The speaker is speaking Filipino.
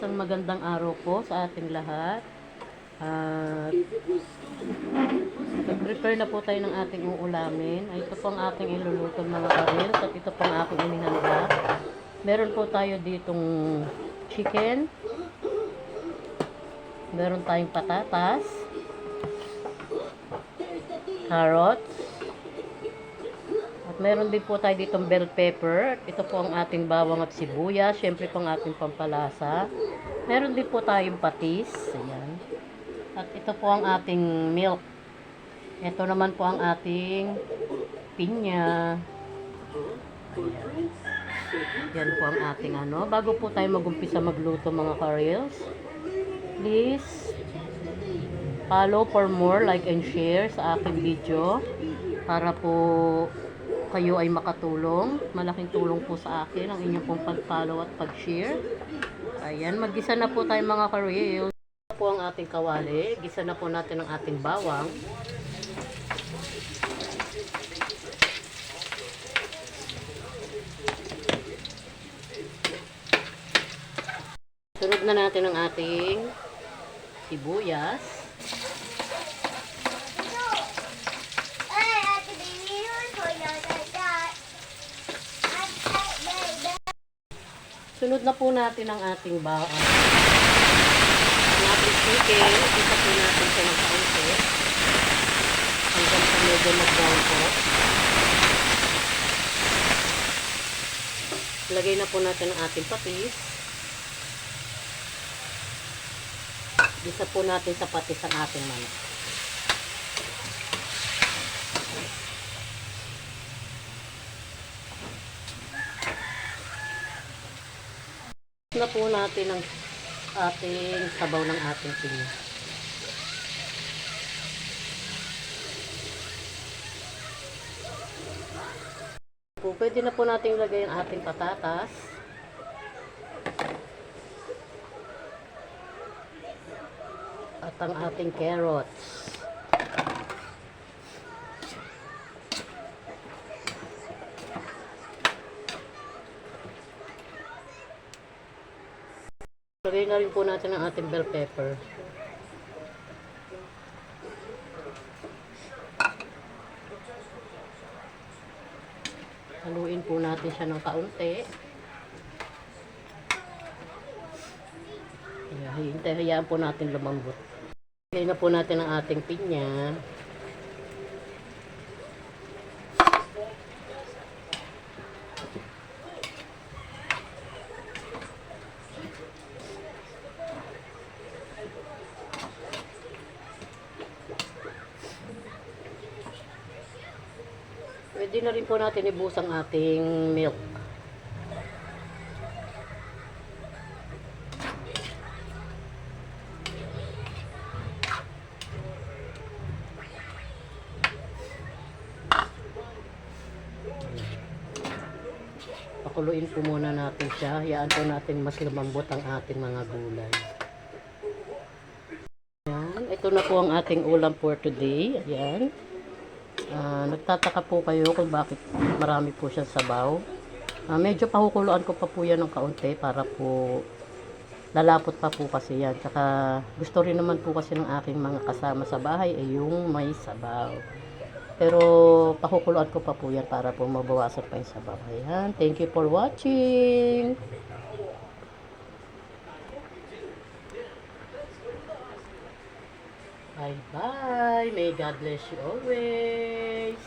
isang magandang araw po sa ating lahat. At prepare na po tayo ng ating uulamin. Ito po ang aking iluluto mga karils at ito po ang aking inihanda. Meron po tayo ditong chicken. Meron tayong patatas, carrots, at meron din po tayo ditong bell pepper. Ito po ang ating bawang at sibuyas. Siyempre po ang ating pampalasa. Meron din po tayong patis. Ayan. At ito po ang ating milk. Ito naman po ang ating pinya. Ayan. Yan po ang ating ano. Bago po tayo magumpisa magluto mga karils, please follow for more, like and share sa aking video para po kayo ay makatulong. Malaking tulong po sa akin ang inyong pong pag-follow at pag-share. Ayan, mag-gisa na po tayo mga karils. Ito po ang ating kawali. Gisa na po natin ang ating bawang. Sunod na natin ang ating sibuyas. Sunod na po natin ang ating bawang. Ang ating chicken, isa po natin siya ng kaunti. Hanggang sa medyo mag-brown po. Lagay na po natin ang ating patis. Isa po natin sa patis ang ating manok. Na po natin ang ating sabaw ng ating pinya. Pwede na po natin ilagay ang ating patatas. At ang ating carrots. Lagay na rin po natin ang ating bell pepper. Haluin po natin siya ng kaunti. Hayaan po natin lumambot. Lagay na po natin ang ating pinya. Pwede na rin po natin ibus ang ating milk. Pakuluin po muna natin siya. Hayaan po natin mas lumambot ang ating mga gulay. Ayan. Ito na po ang ating ulam for today. Ayan. Nagtataka po kayo kung bakit marami po siya sabaw. Medyo pahukuluan ko pa po yan ng kaunti para po lalapot pa po kasi yan. Tsaka gusto rin naman po kasi ng aking mga kasama sa bahay ay yung may sabaw. Pero pahukuluan ko pa po yan para po mabawasan pa yung sabaw. Ayan. Thank you for watching. Bye-bye. May God bless you always.